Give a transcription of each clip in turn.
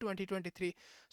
2023।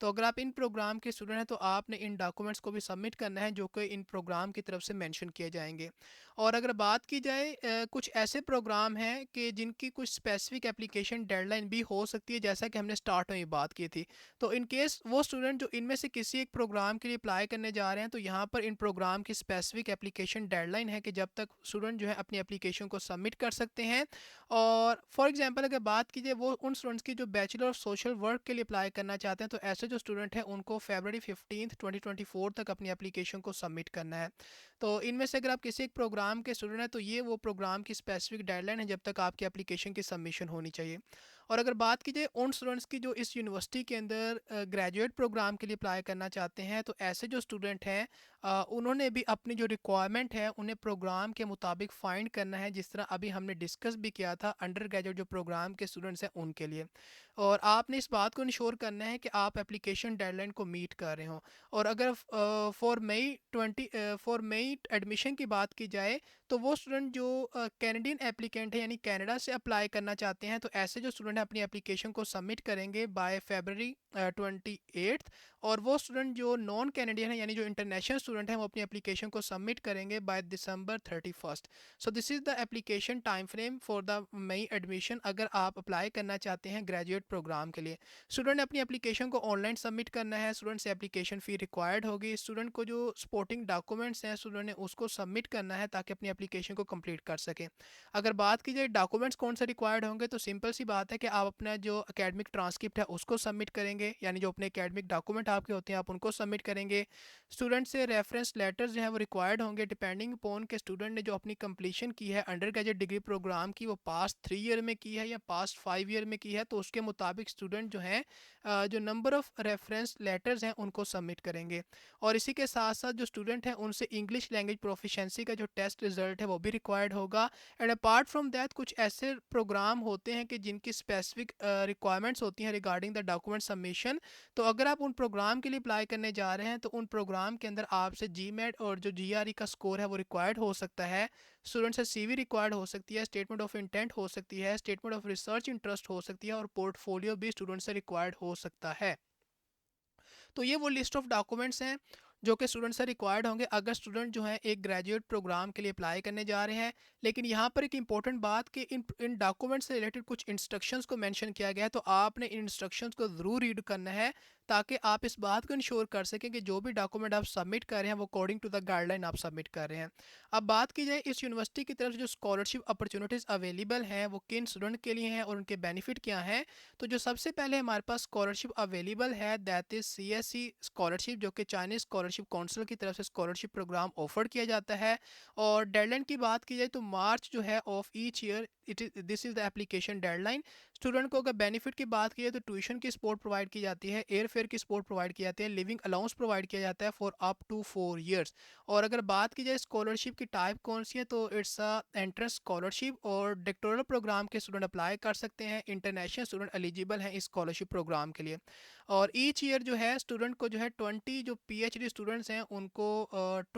تو اگر آپ ان پروگرام کے اسٹوڈنٹ ہیں تو آپ نے ان ڈاکومنٹس کو بھی سبمٹ کرنا ہے جو کہ ان پروگرام کی طرف سے مینشن کیے جائیں گے. اور اگر بات کی جائے کچھ ایسے پروگرام ہیں کہ جن کی کچھ اسپیسیفک اپلیکیشن ڈیڈ لائن بھی ہو سکتی ہے جیسا کہ ہم نے اسٹارٹ میں بات کی تھی. تو ان کیس وہ اسٹوڈنٹ جو ان میں سے کسی ایک پروگرام کے لیے اپلائی کرنے جا رہے ہیں تو یہاں پر ان پروگرام کی اسپیسیفک اپلیکیشن ڈیڈ لائن ہے کہ جب تک اسٹوڈنٹ جو ہے اپنی اپلیکیشن کو سبمٹ کر سکتے ہیں. اور فار ایگزامپل اگر بات کی جائے وہ ان اسٹوڈنٹس کی جو بیچلر آف سوشل ورک کے لیے اپلائی کرنا چاہتے ہیں تو ایسے جو اسٹوڈنٹ ہیں ان کو فیبرری 15 2024 تک اپنی اپلیکیشن کو سبمٹ کرنا ہے. تو ان میں سے اگر آپ کسی ایک پروگرام کے اسٹوڈنٹ ہیں تو یہ وہ پروگرام کی اسپیسیفک ڈیڈ لائن ہے جب تک آپ کی اپلیکیشن کی سبمیشن ہونی چاہیے. اور اگر بات کی جائے ان اسٹوڈنٹس کی جو اس یونیورسٹی کے اندر گریجویٹ پروگرام کے لیے اپلائی کرنا چاہتے ہیں تو ایسے جو اسٹوڈنٹ ہیں انہوں نے بھی اپنی جو ریکوائرمنٹ ہے انہیں پروگرام کے مطابق فائنڈ کرنا ہے جس طرح ابھی ہم نے ڈسکس بھی کیا تھا انڈر گریجویٹ جو پروگرام کے اسٹوڈنٹس ہیں ان کے لیے. اور آپ نے اس بات کو انشور کرنا ہے کہ آپ اپلیکیشن ڈیڈ لائن کو میٹ کر رہے ہوں. اور اگر فار مئی ایڈمیشن کی بات کی جائے تو وہ اسٹوڈنٹ جو کینیڈین اپلیکینٹ ہے یعنی کینیڈا سے اپلائی کرنا چاہتے ہیں تو ایسے جو اسٹوڈنٹ اپنی اپلیکیشن کو سبمٹ کریں گے بائی فیبرری 28. اور وہ اسٹوڈنٹ جو نان کینیڈین ہے یعنی جو انٹرنیشنل اسٹوڈنٹ ہیں وہ اپنی اپلیکیشن کو سبمٹ کریں گے by December 31. So this is the application time frame for the May admission اگر آپ اپلائی کرنا چاہتے ہیں گریجویٹ پروگرام کے لیے. اسٹوڈنٹ نے اپنی اپلیکیشن کو آن لائن سبمٹ کرنا ہے. اسٹوڈنٹ سے اپلیکیشن فی ریکوائرڈ ہوگی. اسٹوڈنٹ کو جو سپورٹنگ ڈاکومنٹس ہیں اسٹوڈنٹ نے اس کو سبمٹ کرنا ہے تاکہ اپنی اپلیکیشن کو کمپلیٹ کر سکیں. اگر بات کی جائے ڈاکومنٹس کون سے ریکوائرڈ ہوں گے تو سمپل سی بات ہے کہ آپ اپنا جو اکیڈمک ٹرانسکرپٹ ہے اس کو سبمٹ کریں گے یعنی جو اپنے اکیڈمک ڈاکومنٹ آپ کے ہوتے ہیں آپ ان کو سبمٹ کریں گے. اسٹوڈنٹ سے ریفرنس لیٹرز جو ہیں وہ ریکوائرڈ ہوں گے ڈپینڈنگ اپون کہ اسٹوڈنٹ نے جو اپنی کمپلیشن کی ہے انڈر گریجویٹ ڈگری پروگرام کی وہ پاسٹ 3 ایئر میں کی ہے یا پاسٹ 5 ایئر میں کی ہے تو اس کے مطابق اسٹوڈنٹ جو ہیں جو نمبر آف ریفرنس لیٹرز ہیں ان کو سبمٹ کریں گے. اور اسی کے ساتھ ساتھ جو اسٹوڈنٹ ہیں ان سے انگلش لینگویج پروفیشنسی کا جو ٹیسٹ رزلٹ ہے وہ بھی ریکوائرڈ ہوگا. اینڈ اپارٹ فرام دیٹ کچھ ایسے پروگرام ہوتے ہیں کہ جن کی اسپیسیفک ریکوائرمنٹس ہوتی ہیں ریگارڈنگ دا ڈاکومنٹ سبمیشن. تو اگر آپ ان پروگرام کے لیے اپلائی کرنے جا رہے ہیں تو ان پروگرام کے اندر آپ سے جی میٹ اور جو جی آر ای کا اسکور ہے وہ ریکوائرڈ ہو سکتا ہے. اسٹوڈنٹ سے سی وی ریکوائرڈ ہو سکتی ہے. اسٹیٹمنٹ آف انٹینٹ ہو سکتی ہے. اسٹیٹمنٹ آف ریسرچ انٹرسٹ ہو سکتی ہے. اور پورٹ فولیو بھی اسٹوڈنٹ سے ریکوائرڈ ہو سکتا ہے. تو یہ وہ لسٹ آف ڈاکومنٹس ہیں جو کہ اسٹوڈنٹ سے ریکوائرڈ ہوں گے اگر اسٹوڈنٹ جو ہیں ایک گریجویٹ پروگرام کے لیے اپلائی کرنے جا رہے ہیں. لیکن یہاں پر ایک امپورٹنٹ بات کہ ان ڈاکومنٹ سے ریلیٹڈ کچھ انسٹرکشنز کو مینشن کیا گیا ہے تو آپ نے ان انسٹرکشنز کو ضرور ریڈ کرنا ہے تاکہ آپ اس بات کو انشور کر سکیں کہ جو بھی ڈاکومنٹ آپ سبمٹ کر رہے ہیں وہ according to the guideline آپ سبمٹ کر رہے ہیں. اب بات کی جائے اس یونیورسٹی کی طرف سے جو اسکالرشپ اپرچونیٹیز اویلیبل ہیں وہ کن اسٹوڈنٹ کے لیے ہیں اور ان کے بینیفٹ کیا ہیں. تو جو سب سے پہلے ہمارے پاس اسکالرشپ اویلیبل ہے that is C S C scholarship جو کہ چائنیز اسکالرشپ کونسل کی طرف سے اسکالرشپ پروگرام آفر کیا جاتا ہے. اور ڈیڈ لائن کی بات کی جائے تو مارچ جو ہے of each year this is the application deadline. Student کو اگر بینیفٹ کی بات کی جائے تو ٹیوشن کی سپورٹ پرووائڈ کی جاتی ہے. ایئر فیئر کی سپورٹ پرووائڈ کی جاتی ہے. لیونگ الاؤنس پرووائڈ کیا جاتا ہے فار اپ ٹو 4 ایئرس. اور اگر بات کی جائے اسکالرشپ کی ٹائپ کون سی ہے تو اٹس انٹرنس اسکالرشپ اور ڈکٹورل پروگرام کے اسٹوڈنٹ اپلائی کر سکتے ہیں. انٹرنیشنل اسٹوڈنٹ ایلیجیبل ہیں اس اسکالرشپ پروگرام کے لیے. اور ایچ ایئر جو ہے اسٹوڈنٹ کو جو ہے 20 جو پی ایچ ڈی اسٹوڈنٹس ہیں ان کو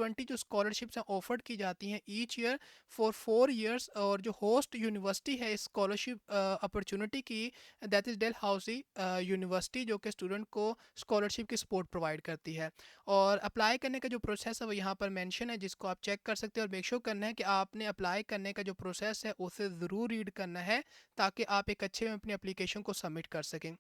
20 جو اسکالرشپس ہیں آفرڈ کی جاتی ہیں ایچ ایئر فار 4 ایئرس. اور جو ہوسٹ یونیورسٹی ہے اس اسکالرشپ اپرچونٹی کی دیٹ از ڈیل ہاؤسی یونیورسٹی جو کہ اسٹوڈنٹ کو اسکالرشپ کی سپورٹ پرووائڈ کرتی ہے. اور اپلائی کرنے کا جو پروسیس ہے وہ یہاں پر مینشن ہے جس کو آپ چیک کر سکتے ہیں. اور میک شور کرنا ہے کہ آپ نے اپلائی کرنے کا جو پروسیس ہے اسے ضرور ریڈ کرنا ہے تاکہ آپ ایک اچھے میں اپنی اپلیکیشن کو سبمٹ کر سکیں.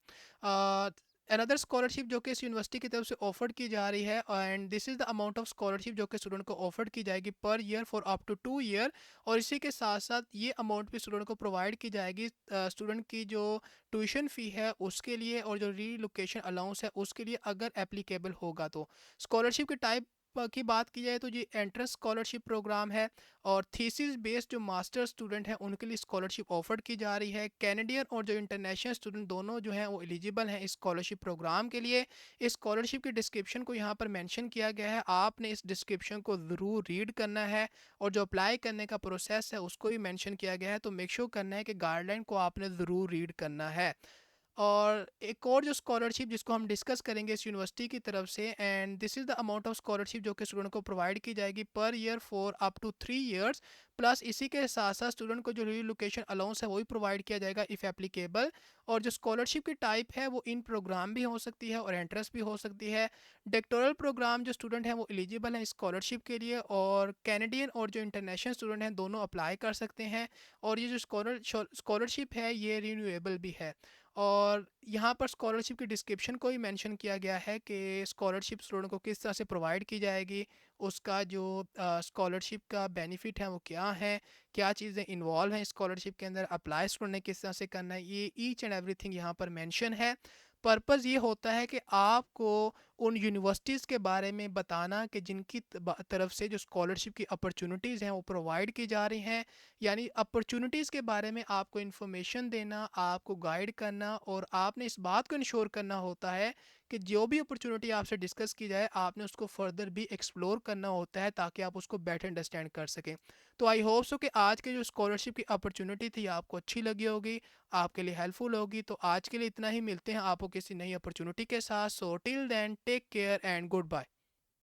اندر اسکالرشپ جو کہ اس یونیورسٹی کی طرف سے آفرڈ کی جا رہی ہے and this is the amount of scholarship جو کہ اسٹوڈنٹ کو آفرڈ کی جائے گی پر year for up to 2 year. اور اسی کے ساتھ ساتھ یہ اماؤنٹ بھی اسٹوڈنٹ کو پرووائڈ کی جائے گی اسٹوڈنٹ کی جو ٹیوشن فی ہے اس کے لیے اور جو ری لوکیشن الاؤنس ہے اس کے لیے اگر اپلیکیبل ہوگا. تو اسکالرشپ کی ٹائپ کی بات کی جائے تو یہ انٹرنس اسکالرشپ پروگرام ہے. اور تھیسس بیسڈ جو ماسٹر اسٹوڈنٹ ہیں ان کے لیے اسکالرشپ آفرڈ کی جا رہی ہے. کینیڈین اور جو انٹرنیشنل اسٹوڈنٹ دونوں جو ہیں وہ ایلیجیبل ہیں اس اسکالرشپ پروگرام کے لیے. اس اسکالرشپ کی ڈسکرپشن کو یہاں پر مینشن کیا گیا ہے. آپ نے اس ڈسکرپشن کو ضرور ریڈ کرنا ہے اور جو اپلائی کرنے کا پروسیس ہے اس کو بھی مینشن کیا گیا ہے. تو میک شور کرنا ہے کہ گائیڈ لائن کو آپ نے ضرور ریڈ کرنا ہے. اور ایک اور جو اسکالرشپ جس کو ہم ڈسکس کریں گے اس یونیورسٹی کی طرف سے، and this is the amount of scholarship جو کہ اسٹوڈنٹ کو پرووائڈ کی جائے گی پر year for up to 3 years, plus اسی کے ساتھ ساتھ اسٹوڈنٹ کو جو ری لوکیشن الاؤنس ہے وہی پرووائڈ کیا جائے گا اف اپلیکیبل. اور جو اسکالرشپ کی ٹائپ ہے وہ ان پروگرام بھی ہو سکتی ہے اور انٹرنس بھی ہو سکتی ہے. ڈیکٹورل پروگرام جو اسٹوڈنٹ ہیں وہ ایلیجیبل ہیں اسکالرشپ کے لیے، اور کینیڈین اور جو انٹرنیشنل اسٹوڈنٹ ہیں دونوں اپلائی کر سکتے ہیں. اور یہ جو اسکالرشپ ہے یہ رینیویبل بھی ہے. اور یہاں پر اسکالرشپ کی ڈسکرپشن کو ہی مینشن کیا گیا ہے کہ اسکالرشپ اسٹوڈنٹ کو کس طرح سے پرووائڈ کی جائے گی، اس کا جو اسکالرشپ کا بینیفٹ ہے وہ کیا ہے، کیا چیزیں انوالو ہیں اسکالرشپ کے اندر، اپلائی اسٹوڈنٹ نے کس طرح سے کرنا ہے، یہ ایچ اینڈ ایوری تھنگ یہاں پر مینشن ہے. پرپز یہ ہوتا ہے کہ آپ کو ان یونیورسٹیز کے بارے میں بتانا کہ جن کی طرف سے جو اسکالرشپ کی اپرچونیٹیز ہیں وہ پرووائڈ کی جا رہی ہیں، یعنی اپرچونیٹیز کے بارے میں آپ کو انفارمیشن دینا، آپ کو گائیڈ کرنا، اور آپ نے اس بات کو انشور کرنا ہوتا ہے کہ جو بھی اپرچونیٹی آپ سے ڈسکس کی جائے آپ نے اس کو فردر بھی ایکسپلور کرنا ہوتا ہے تاکہ آپ اس کو بیٹر انڈرسٹینڈ کر سکیں. تو آئی ہوپ سو کہ آج کے جو اسکالرشپ کی اپرچونیٹی تھی آپ کو اچھی لگی ہوگی، آپ کے لیے ہیلپ فل ہوگی. تو آج کے لیے اتنا ہی، ملتے ہیں آپ کو کسی نئی اپرچونیٹی کے ساتھ. So till then take care and good bye.